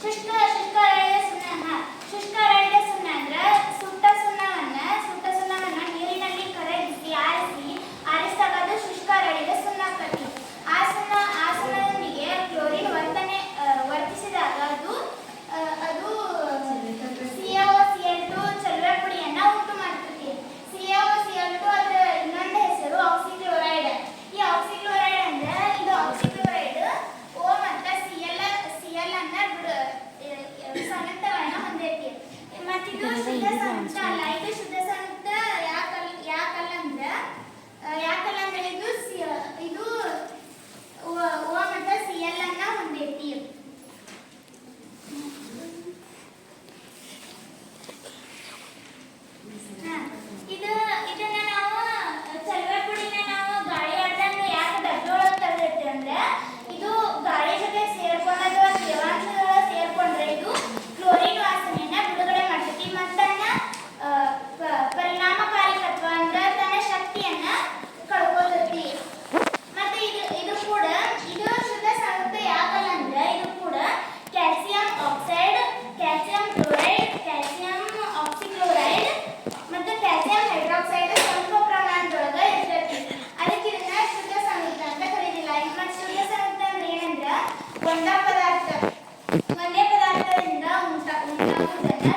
ಶುಷ್ಕ ಅರಳಿದ ಸುಣ್ಣ. ಶುಷ್ಕ ಅರಳಿದ ಸುಣ್ಣ ಅಂದ್ರೆ ಸುಟ್ಟ ಸುಣ್ಣವನ್ನ ನೀರಿನಲ್ಲಿ ಕರಗಿಸಿ ಆರಿಸಿದಾಗ ಅದು ಶುಷ್ಕ ಅರಳಿದ ಸುಣ್ಣ ಆಕತಿ. ಆ ಸುಣ್ಣದೊಂದಿಗೆ ಕ್ಲೋರಿನ್ ವರ್ತಿಸಿದಾಗ ಅದು CaOCl2 ಚಲುವೆ ಪುಡಿಯನ್ನ ಉಂಟು ಮಾಡ್ತದೆ. CaOCl2 ಅದರ ಇನ್ನೊಂದು ಹೆಸರು ಆಕ್ಸಿಕ್ಲೋರೈಡ್. ಈ ಆಕ್ಸಿಕ್ಲೋರೈಡ್ ಅಂದ್ರೆ ಇದು ಆಕ್ಸಿಕ್ಲೋರೈಡ್ O ಮತ್ತು Cl ಅನ್ನ ಸಂಯುಕ್ತಗಳನ್ನ ಹೊಂದೈತಿ. ಮತ್ತಿದು ಶುದ್ಧ ಸಂಯುಕ್ತ ಅಲ್ಲ. ಇದು ಶುದ್ಧ ಸಂಯುಕ್ತ ಯಾಕಲ್ಲ ಅಂದ್ರೆ ಇದು O ಮತ್ತು Cl ಅನ್ನ ಹೊಂದೈತಿ. ಇದನ್ನ ನಾವು ಚಲುವೆ ಪುಡಿನ ನಾವು ಗಾಳಿ ಆಡ್ದಂಗ ಯಾಕೆ ಡಬ್ಬಿ ಒಳಗೆ ತೆಗೆದಿರ್ತೀವಿ ಅಂದ್ರೆ ಇದು ಗಾಳಿ ಜೊತೆ ಸೇರ್ಕೊಂಡದು ತೇವಾಂಶದೊಳಗೆ ಸೇರ್ಕೊಂಡ್ರೆ ಇದು ಕ್ಲೋರಿನ್ ವಾಸನೆಯನ್ನ ಬಿಡುಗಡೆ ಮಾಡ್ತೈತಿ ಮತ್ತು ಪರಿಣಾಮಕಾರಿತ್ವ ಅಂದ್ರೆ ತನ್ನ ಶಕ್ತಿಯನ್ನ ಕಳ್ಕೊತೈತಿ. ಮತ್ತೆ ಇದು ಶುದ್ಧ ಸಂಯುಕ್ತ ಯಾಕಲ್ಲ ಅಂದ್ರೆ ಇದು ಕೂಡ calcium oxide, calcium chloride, calcium oxychloride ಮತ್ತು ಕ್ಯಾಲ್ಸಿಯಂ ಹೈಡ್ರಾಕ್ಸೈಡ್ ಸ್ವಲ್ಪ ಪ್ರಮಾಣದೊಳಗೆ ಇರ್ತೈತಿ. ಅದಕ್ಕೆ ಇದನ್ನ ಶುದ್ಧ ಸಂಯುಕ್ತ ಅಂತ ಕರೀದಿಲ್ಲ. ಮತ್ತು ಶುದ್ಧ ಸಂಯುಕ್ತ ಅಂದ್ರೆ ಏನಂದ್ರೆ ಒಂದೇ ಪದಾರ್ಥದಿಂದ ಉಂಟಾಗುವುದನ್ನ